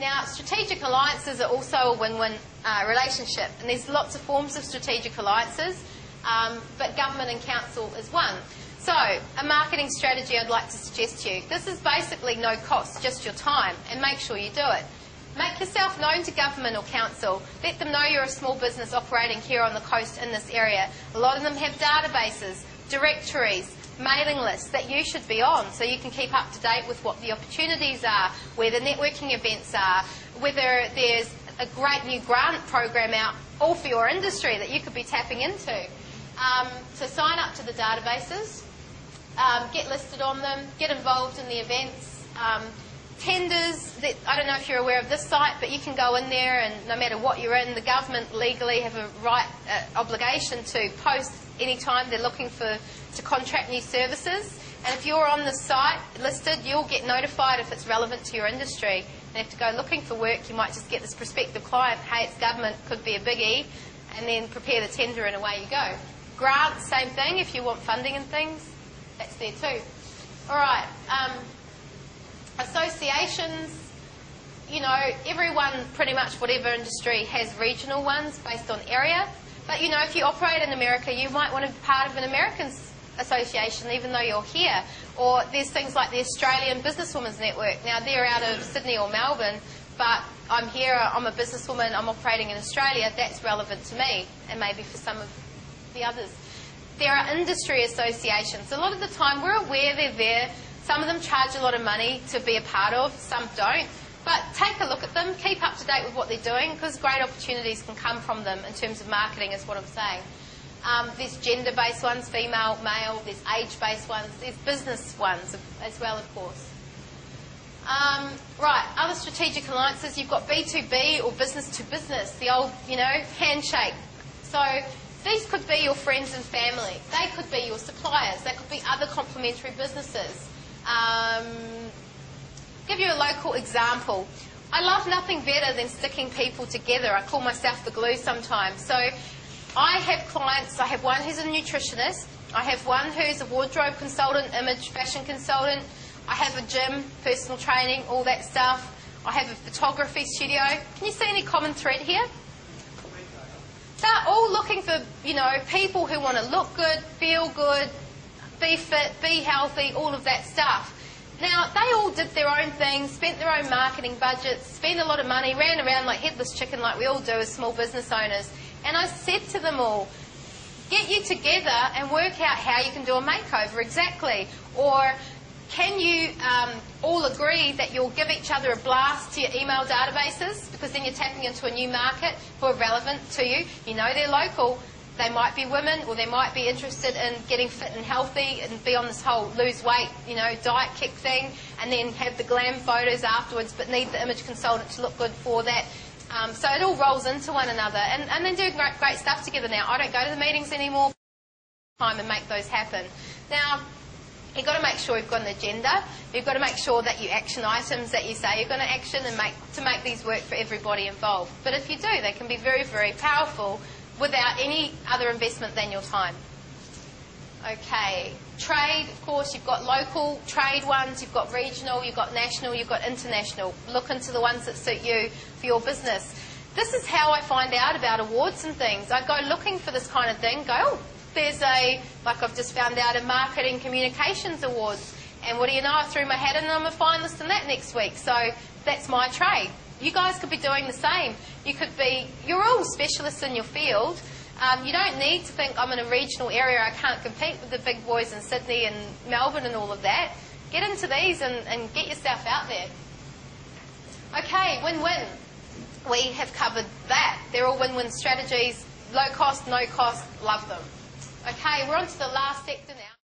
Now, strategic alliances are also a win-win relationship, and there's lots of forms of strategic alliances, but government and council is one. So, a marketing strategy I'd like to suggest to you. This is basically no cost, just your time, and make sure you do it. Make yourself known to government or council. Let them know you're a small business operating here on the coast in this area. A lot of them have databases, directories, mailing lists that you should be on, so you can keep up to date with what the opportunities are, where the networking events are, whether there's a great new grant program out all for your industry that you could be tapping into. So sign up to the databases, get listed on them, get involved in the events. Tenders, I don't know if you're aware of this site, but you can go in there and no matter what you're in, the government legally have a obligation to post any time they're looking to contract new services. And if you're on the site listed, you'll get notified if it's relevant to your industry. And if you go looking for work, you might just get this prospective client, hey, it's government, could be a biggie, and then prepare the tender and away you go. Grants, same thing, if you want funding and things, that's there too. All right. Associations, you know, everyone, pretty much whatever industry, has regional ones based on area. But, you know, if you operate in America, you might want to be part of an American association even though you're here. Or there's things like the Australian Businesswomen's Network. Now, they're out of Sydney or Melbourne, but I'm here, I'm a businesswoman, I'm operating in Australia. That's relevant to me and maybe for some of the others. There are industry associations. A lot of the time, we're aware they're there. Some of them charge a lot of money to be a part of, some don't. But take a look at them, keep up to date with what they're doing, because great opportunities can come from them in terms of marketing, is what I'm saying. There's gender-based ones, female, male, there's age-based ones, there's business ones as well, of course. Right, other strategic alliances, you've got B2B or business-to-business, the old, you know, handshake. So these could be your friends and family. They could be your suppliers. They could be other complementary businesses. Give you a local example. I love nothing better than sticking people together. I call myself the glue sometimes. So I have clients. I have one who's a nutritionist. I have one who's a wardrobe consultant, image fashion consultant. I have a gym, personal training, all that stuff. I have a photography studio. Can you see any common thread here? They're all looking for, you know, people who want to look good, feel good, be fit, be healthy, all of that stuff. Now, they all did their own thing, spent their own marketing budgets, spent a lot of money, ran around like headless chicken like we all do as small business owners. And I said to them all, get you together and work out how you can do a makeover exactly. Or can you all agree that you'll give each other a blast to your email databases, because then you're tapping into a new market who are relevant to you. You know they're local. They might be women, or they might be interested in getting fit and healthy and be on this whole lose weight, you know, diet kick thing, and then have the glam photos afterwards, but need the image consultant to look good for that. So it all rolls into one another, and they're doing great stuff together now. I don't go to the meetings anymore and make those happen. Now, you've got to make sure you've got an agenda. You've got to make sure that you action items that you say you're going to action and make these work for everybody involved. But if you do, they can be very, very powerful without any other investment than your time. Okay, trade, of course, you've got local trade ones, you've got regional, you've got national, you've got international. Look into the ones that suit you for your business. This is how I find out about awards and things. I go looking for this kind of thing, go, oh, there's like I've just found out, a Marketing Communications Awards. And what do you know, I threw my hat in and I'm a finalist in that next week. So that's my trade. You guys could be doing the same. You could be, you're all specialists in your field. You don't need to think, I'm in a regional area, I can't compete with the big boys in Sydney and Melbourne and all of that. Get into these and get yourself out there. Okay, win-win. We have covered that. They're all win-win strategies. Low cost, no cost, love them. Okay, we're on to the last sector now.